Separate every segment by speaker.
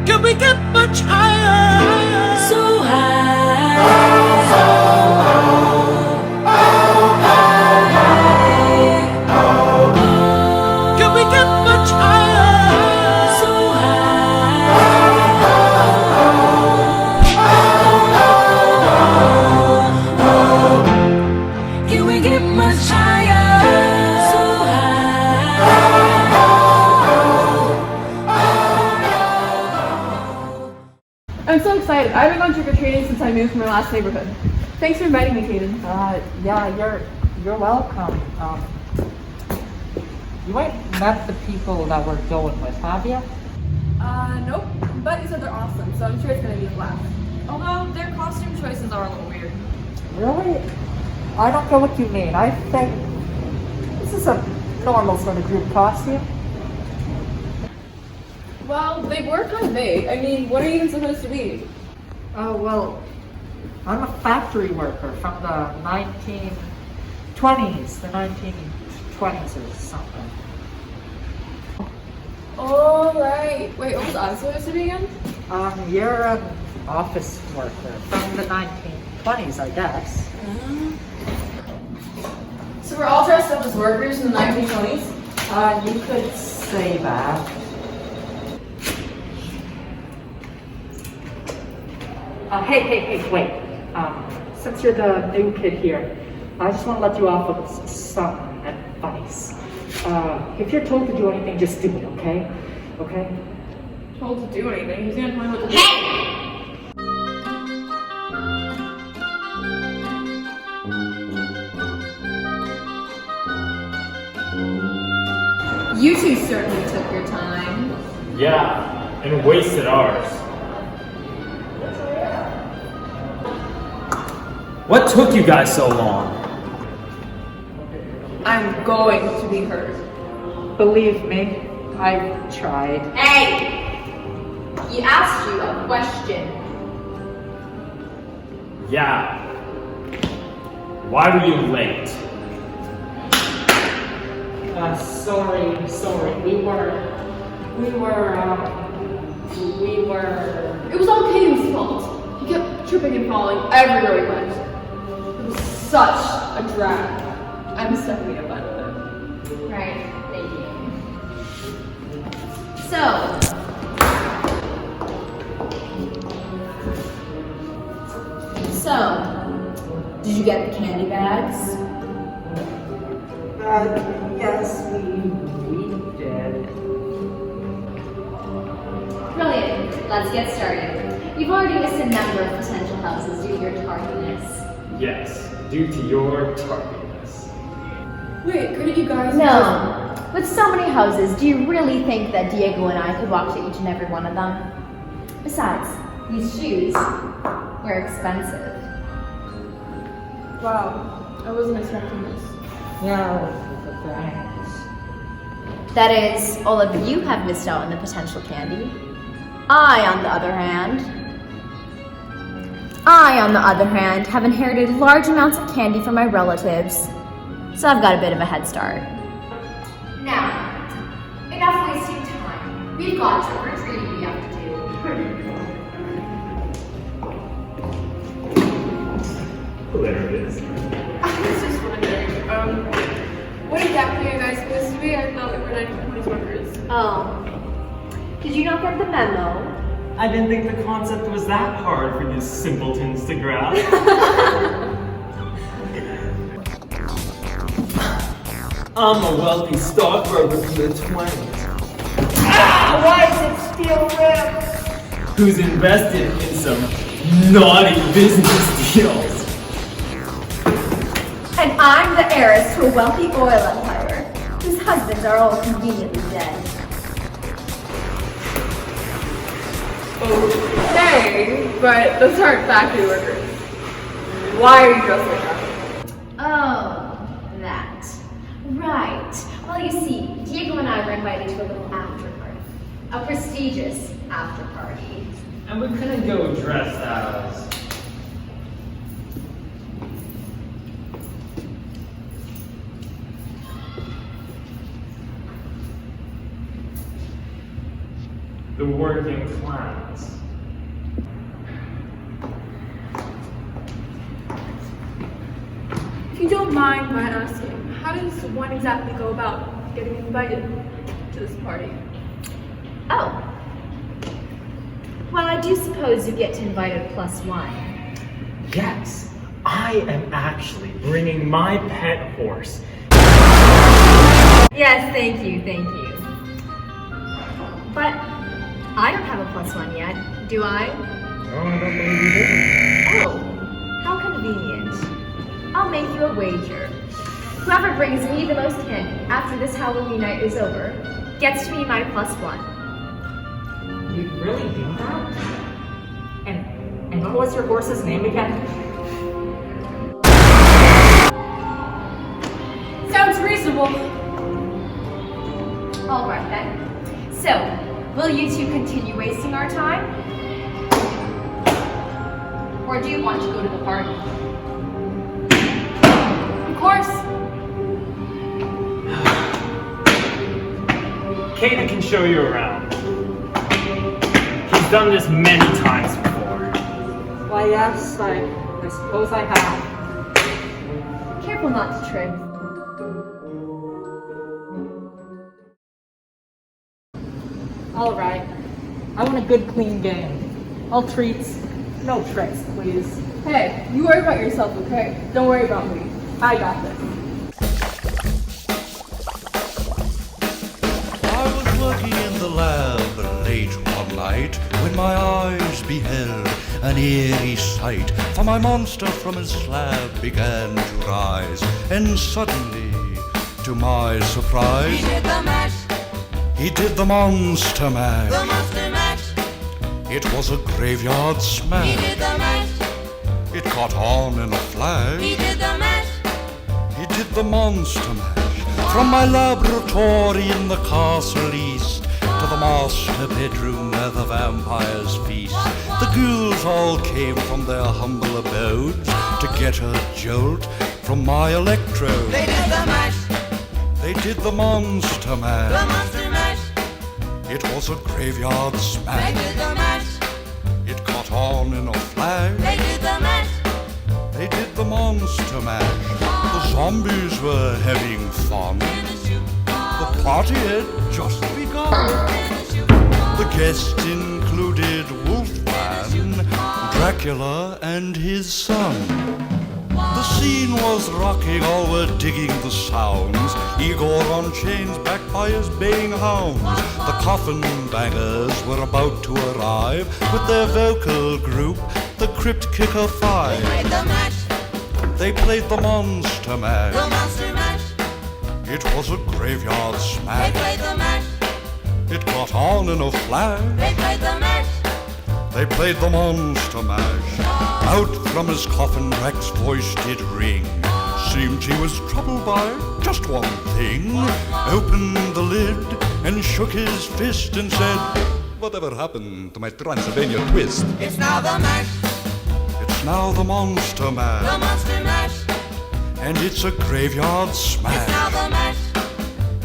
Speaker 1: Can we get much higher?
Speaker 2: So high.
Speaker 1: Can we get much higher?
Speaker 2: So high. Can we get much higher? So
Speaker 3: I'm so excited. I haven't gone trick-or-treating since I moved from my last neighborhood. Thanks for inviting me, Kaden.
Speaker 4: Yeah, you're welcome. You ain't met the people that we're going with, have you?
Speaker 3: Nope. But you said they're awesome, so I'm sure it's gonna be a blast.
Speaker 5: Although their costume choices are a little weird.
Speaker 4: Really? I don't know what you mean. I think this is a normal sort of group costume.
Speaker 3: Well, they were kind of vague. I mean, what are you even supposed to be?
Speaker 4: Oh, well, I'm a factory worker from the 1920s, the 1920s or something.
Speaker 3: Alright. Wait, what was I supposed to be again?
Speaker 4: You're an office worker from the 1920s, I guess.
Speaker 3: So we're all dressed up as workers in the 1920s?
Speaker 4: You could say that. Hey, wait. Since you're the new kid here, I just want to let you off with some advice. If you're told to do anything, just do it, okay? Okay?
Speaker 3: Told to do anything. Who's gonna tell me what to do?
Speaker 5: You two certainly took your time.
Speaker 6: Yeah, and wasted ours. What took you guys so long?
Speaker 3: I'm going to be heard.
Speaker 4: Believe me, I've tried.
Speaker 5: Hey! He asked you a question.
Speaker 6: Yeah. Why were you late?
Speaker 4: Sorry. We were.
Speaker 3: It was all Kaden's fault. He kept tripping and falling everywhere we went. It was such a drag. I'm stepping up out of it.
Speaker 5: Right, thank you. So, did you get the candy bags?
Speaker 4: Yes, we did.
Speaker 5: Brilliant. Let's get started. You've already missed a number of potential houses due to your tardiness.
Speaker 6: Yes, due to your tardiness.
Speaker 3: Wait, couldn't you guys?
Speaker 7: No. With so many houses, do you really think that Diego and I could walk to each and every one of them? Besides, these shoes were expensive.
Speaker 3: Wow, I wasn't expecting this.
Speaker 4: Yeah, thanks.
Speaker 7: That is, all of you have missed out on the potential candy. I, on the other hand, have inherited large amounts of candy from my relatives, so I've got a bit of a head start.
Speaker 5: Now, enough wasting time. We've got trick-or-treating we have to do.
Speaker 6: Hilarious.
Speaker 3: I was just wondering, what exactly are you guys supposed to be? I thought we were 1920s workers.
Speaker 7: Oh. Did you not get the memo?
Speaker 8: I didn't think the concept was that hard for these simpletons to grasp. I'm a wealthy stockbroker from the 20s.
Speaker 4: Why is it still red?
Speaker 8: Who's invested in some naughty business deals.
Speaker 7: And I'm the heiress to a wealthy oil empire, whose husbands are all conveniently dead.
Speaker 3: Okay, but those aren't factory workers. Why are you dressed like that?
Speaker 7: Oh, that. Right. Well, you see, Diego and I were invited to a little after party. A prestigious after party.
Speaker 6: And we couldn't go dressed as... The the working class.
Speaker 3: If you don't mind my asking, how does one exactly go about getting invited to this party?
Speaker 7: Oh. Well, I do suppose you get to invite a +1.
Speaker 6: Yes, I am actually bringing my pet horse.
Speaker 7: Yes, thank you, thank you. But I don't have a +1 yet, do I?
Speaker 6: Oh, I don't believe you do.
Speaker 7: Oh, how convenient. I'll make you a wager. Whoever brings me the most candy after this Halloween night is over gets to be my +1.
Speaker 4: You really do that? And what was your horse's name again?
Speaker 3: Sounds reasonable.
Speaker 7: All right then. So, will you two continue wasting our time? Or do you want to go to the party?
Speaker 3: Of course.
Speaker 6: Kaden can show you around. He's done this many times before.
Speaker 4: Why, yes, I suppose I have.
Speaker 7: Careful not to trip.
Speaker 4: All right. I want a good, clean game. All treats, no tricks, please.
Speaker 3: Hey, you worry about yourself, okay? Don't worry about me. I got this.
Speaker 9: I was working in the lab late one night when my eyes beheld an eerie sight. For my monster from his slab began to rise, and suddenly, to my surprise,
Speaker 2: He did the mash,
Speaker 9: he did the monster mash.
Speaker 2: the monster mash.
Speaker 9: It was a graveyard
Speaker 2: He
Speaker 9: smash.
Speaker 2: did the mash,
Speaker 9: It caught on in a flash.
Speaker 2: he did the mash.
Speaker 9: He did the monster mash. From my laboratory in the castle east to the master bedroom where the vampires feast. The ghouls all came from their humble abodes to get a jolt from my electrode.
Speaker 2: They did the mash,
Speaker 9: They did the monster
Speaker 2: the
Speaker 9: mash.
Speaker 2: monster mash.
Speaker 9: It was a graveyard
Speaker 2: They
Speaker 9: smash.
Speaker 2: did the mash,
Speaker 9: It caught on in a flash.
Speaker 2: they did the mash.
Speaker 9: They did the monster mash. The zombies were having fun. The party had just begun. The guests included Wolfman, Dracula, and his son. The scene was rocking, all were digging the sounds. Igor on chains, backed by his baying hounds. The coffin bangers were about to arrive with their vocal group, the Crypt Kicker Five.
Speaker 2: Played the mash,
Speaker 9: They played the monster
Speaker 2: the
Speaker 9: mash.
Speaker 2: monster mash.
Speaker 9: It was a graveyard
Speaker 2: They
Speaker 9: smash.
Speaker 2: played the mash,
Speaker 9: It caught on in a flash.
Speaker 2: they played the mash.
Speaker 9: They played the monster mash. Out from his coffin, Drac's voice did ring. Seemed he was troubled by just one thing. Opened the lid and shook his fist and said, "Whatever happened to my Transylvania twist?"
Speaker 2: It's now the mash,
Speaker 9: It's now the monster
Speaker 2: the
Speaker 9: mash.
Speaker 2: monster mash.
Speaker 9: And it's a graveyard
Speaker 2: It's now
Speaker 9: smash.
Speaker 2: the mash,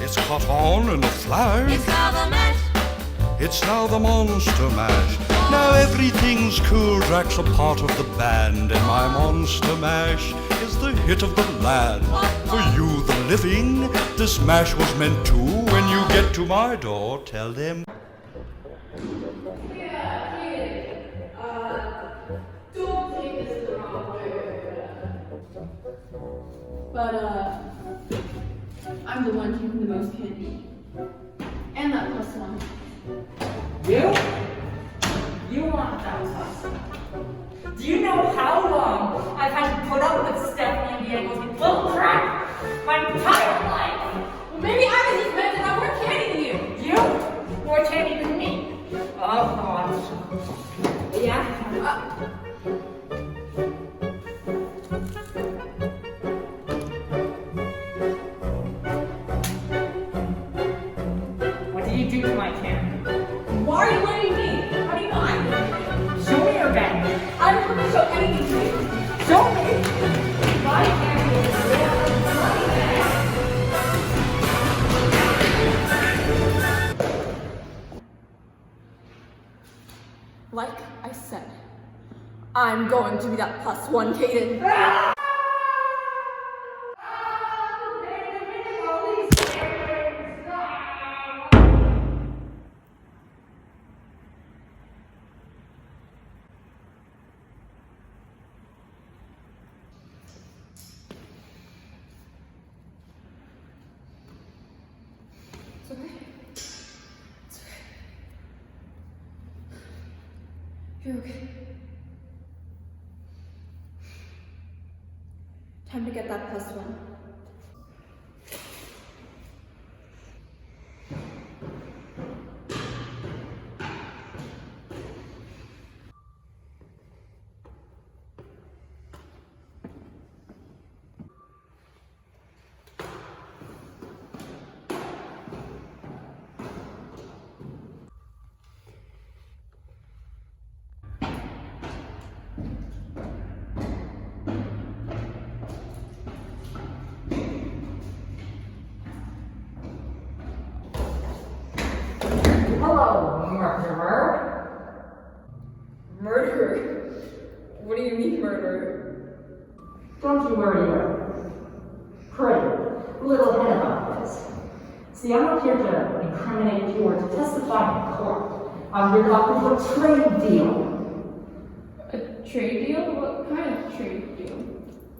Speaker 9: It's caught on in a flash.
Speaker 2: it's now the mash.
Speaker 9: It's now the monster mash. Now everything's cool, Drac's a part of the band, and my monster mash is the hit of the land. For you, the living, this mash was meant to. When you get to my door, tell them.
Speaker 3: Don't take this the wrong way. But, I'm the one taking the most candy. And that +1.
Speaker 4: You? You want that plus? Do you know how long I've had to put up with Stephanie and Diego's little crap my entire life?
Speaker 3: Well, maybe I was just meant to have more candy than you.
Speaker 4: You? More candy than me? Oh, God. Yeah? What did you do to my candy?
Speaker 3: Why are you letting me? How do you mind?
Speaker 4: Show me your bag.
Speaker 3: I don't want to show anything to you.
Speaker 4: Show me. My candy is real.
Speaker 3: Like I said, I'm going to be that +1, Kaden. It's okay. It's okay. You're okay. Time to get that +1.
Speaker 4: Hello, murderer.
Speaker 3: Murderer? What do you mean, murderer?
Speaker 4: Don't you worry, you're pretty little head about this. See, I'm not here to incriminate you or to testify in court. I'm here to offer you a trade deal.
Speaker 3: A trade deal? What kind of trade deal?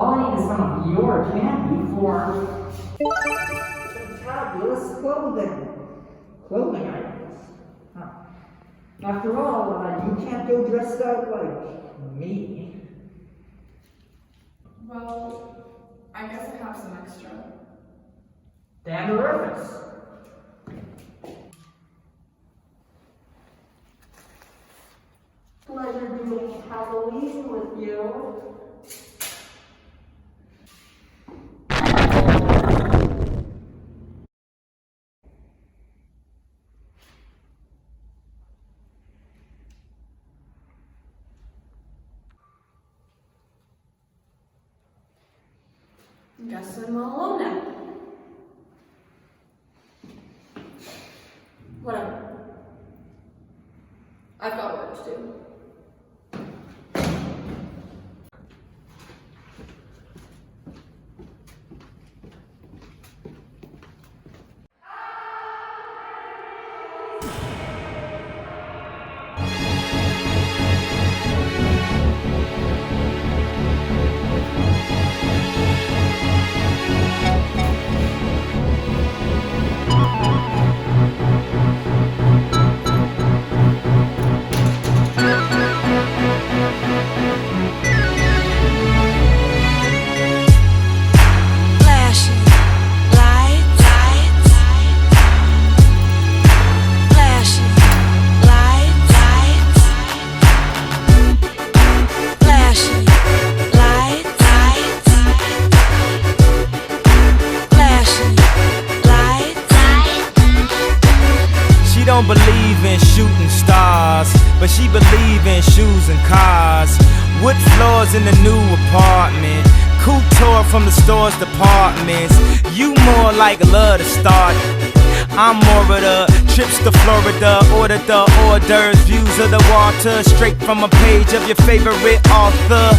Speaker 4: All I need is some of your candy for fabulous clothing items. Huh. After all, you can't go dressed out like me.
Speaker 3: Well, I guess I have some extra.
Speaker 4: Dandelions. Pleasure doing Halloween with you.
Speaker 3: Guess I'm all alone now. Whatever. I've got work to do.
Speaker 10: Don't believe in shooting stars, but she believe in shoes and cars. Wood floors in the new apartment, couture from the store's departments. You more like love to start. I'm more of the trips to Florida, order the hors d'oeuvres, views of the water, straight from a page of your favorite author.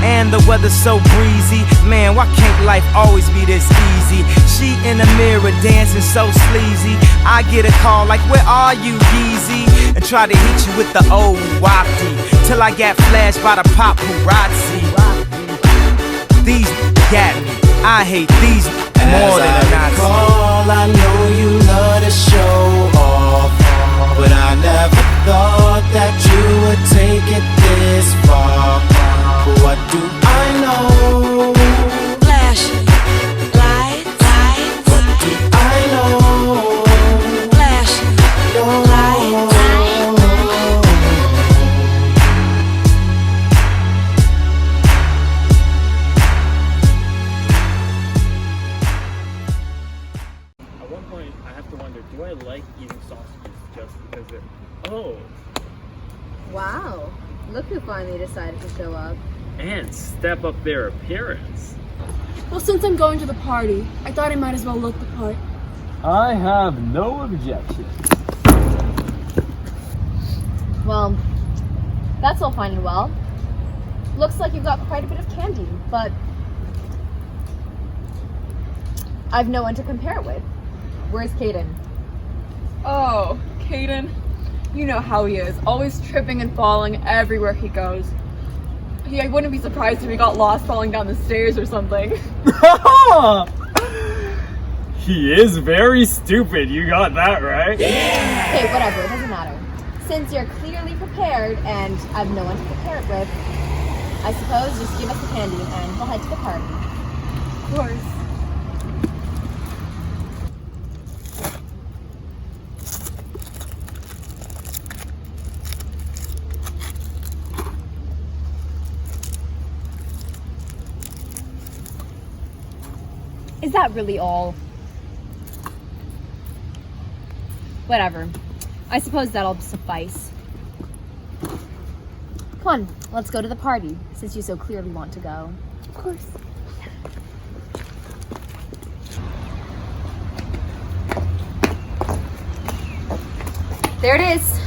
Speaker 10: And the weather's so breezy, man, why can't life always be this easy? She in the mirror dancing so sleazy. I get a call like, where are you, Yeezy? And try to hit you with the old wafty, till I got flashed by the paparazzi. These got me, I hate these more than a Nazi.
Speaker 11: I know you love to show off, but I never thought that you would take it this far. What do I know?
Speaker 2: Flashing lights.
Speaker 11: What do I know?
Speaker 2: Flashing lights.
Speaker 6: At one point, I have to wonder, do I like eating sausages just because they're... Oh,
Speaker 7: Wow, look who finally decided to show up.
Speaker 6: and step up their appearance.
Speaker 3: Well, since I'm going to the party, I thought I might as well look the part.
Speaker 6: I have no objection.
Speaker 7: Well, That's all fine and well. Looks like you've got quite a bit of candy, but I've no one to compare it with. Where's Caden?
Speaker 3: Oh, Caden. You know how he is. Always tripping and falling everywhere he goes. I wouldn't be surprised if he got lost falling down the stairs or something.
Speaker 6: He is very stupid, you got that right.
Speaker 7: Okay, whatever, it doesn't matter. Since you're clearly prepared and I've no one to compare it with, I suppose just give us the candy and we'll head to the party.
Speaker 3: Of course.
Speaker 7: Is that really all? Whatever. I suppose that'll suffice. Come on, let's go to the party, since you so clearly want to go. Of course. There it is.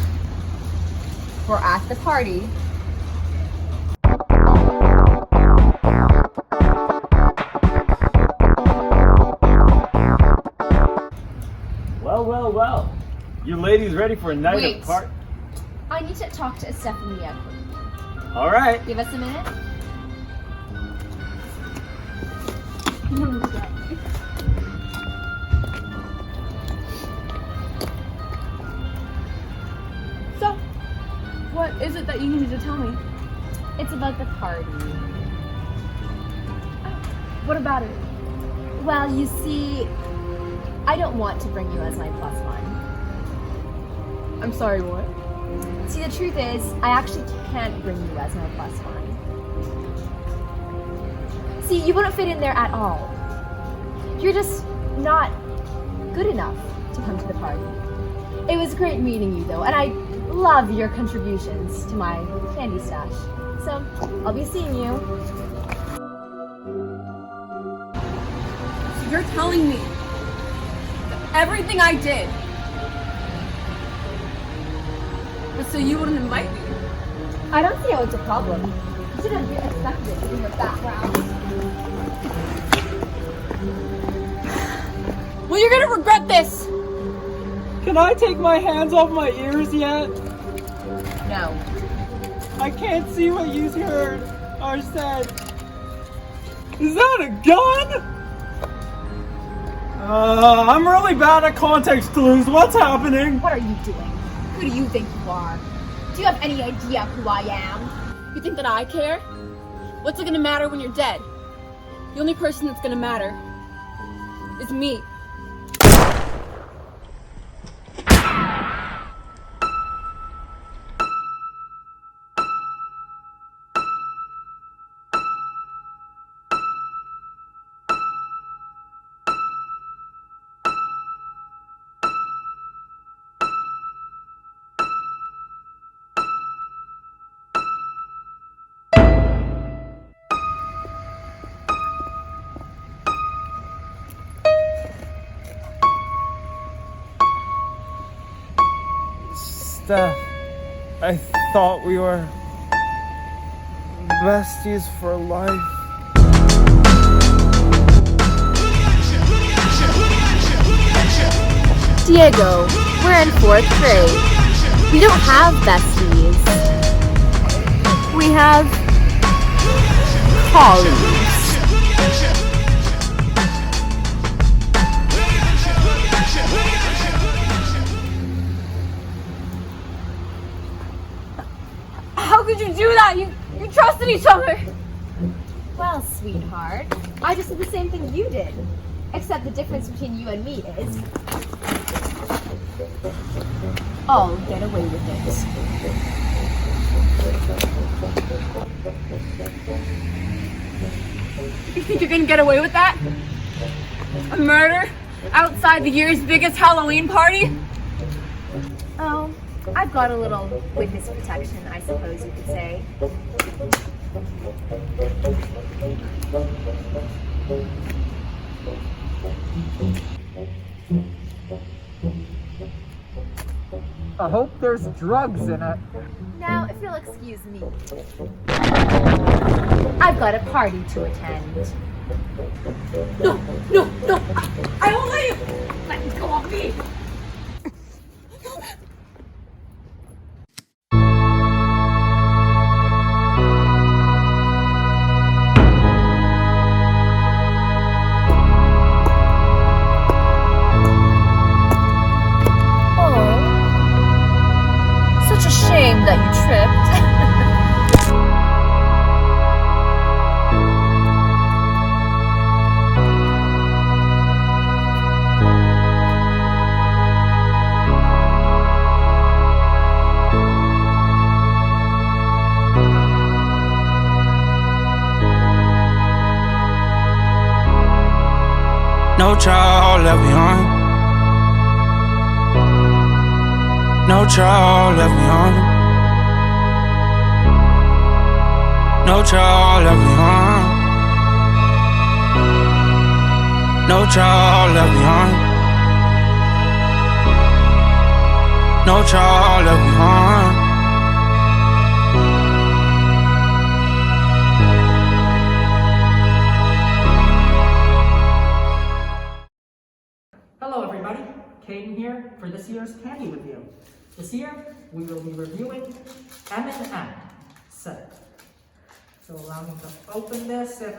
Speaker 7: We're at the party.
Speaker 6: Well. You ladies ready for a night
Speaker 7: Wait.
Speaker 6: of party?
Speaker 7: I need to talk to Stephanie.
Speaker 6: All right.
Speaker 7: Give us a minute.
Speaker 3: So, what is it that you needed to tell me?
Speaker 7: It's about the party.
Speaker 3: What about it?
Speaker 7: Well, you see, I don't want to bring you as my plus one.
Speaker 3: I'm sorry, what?
Speaker 7: See, the truth is, I actually can't bring you as my plus one. See, you wouldn't fit in there at all. You're just not good enough to come to the party. It was great meeting you, though, and I love your contributions to my candy stash. So, I'll be seeing you.
Speaker 3: So you're telling me that everything I did was so you wouldn't invite me?
Speaker 7: I don't see how it's a problem. You should have expected it in your background.
Speaker 3: Well, you're gonna regret this!
Speaker 12: Can I take my hands off my ears yet?
Speaker 7: No.
Speaker 12: I can't see what you heard or said. Is that a gun? I'm really bad at context clues. What's happening?
Speaker 7: What are you doing? Who do you think you are? Do you have any idea who I am?
Speaker 3: You think that I care? What's it gonna matter when you're dead? The only person that's gonna matter is me.
Speaker 12: Steph, I thought we were besties for life.
Speaker 7: Diego, we're in 4th grade. We don't have besties. We have colleagues.
Speaker 3: How could you do that? You trusted each other!
Speaker 7: Well, sweetheart, I just did the same thing you did. Except the difference between you and me is I'll get away with it.
Speaker 3: You think you're gonna get away with that? A murder? Outside the year's biggest Halloween party?
Speaker 7: Oh, I've got a little witness protection, I suppose you could say.
Speaker 4: I hope there's drugs in it.
Speaker 7: Now, if you'll excuse me, I've got a party to attend.
Speaker 1: No, I won't let you. Let go of me.
Speaker 7: Such a shame that you tripped.
Speaker 10: No child left behind. No child left behind. No child left behind. No child left behind. No child left behind.
Speaker 4: Hello everybody, Caden here for this year's Candy Review. This year, we will be reviewing M&M set. So allow me to open this and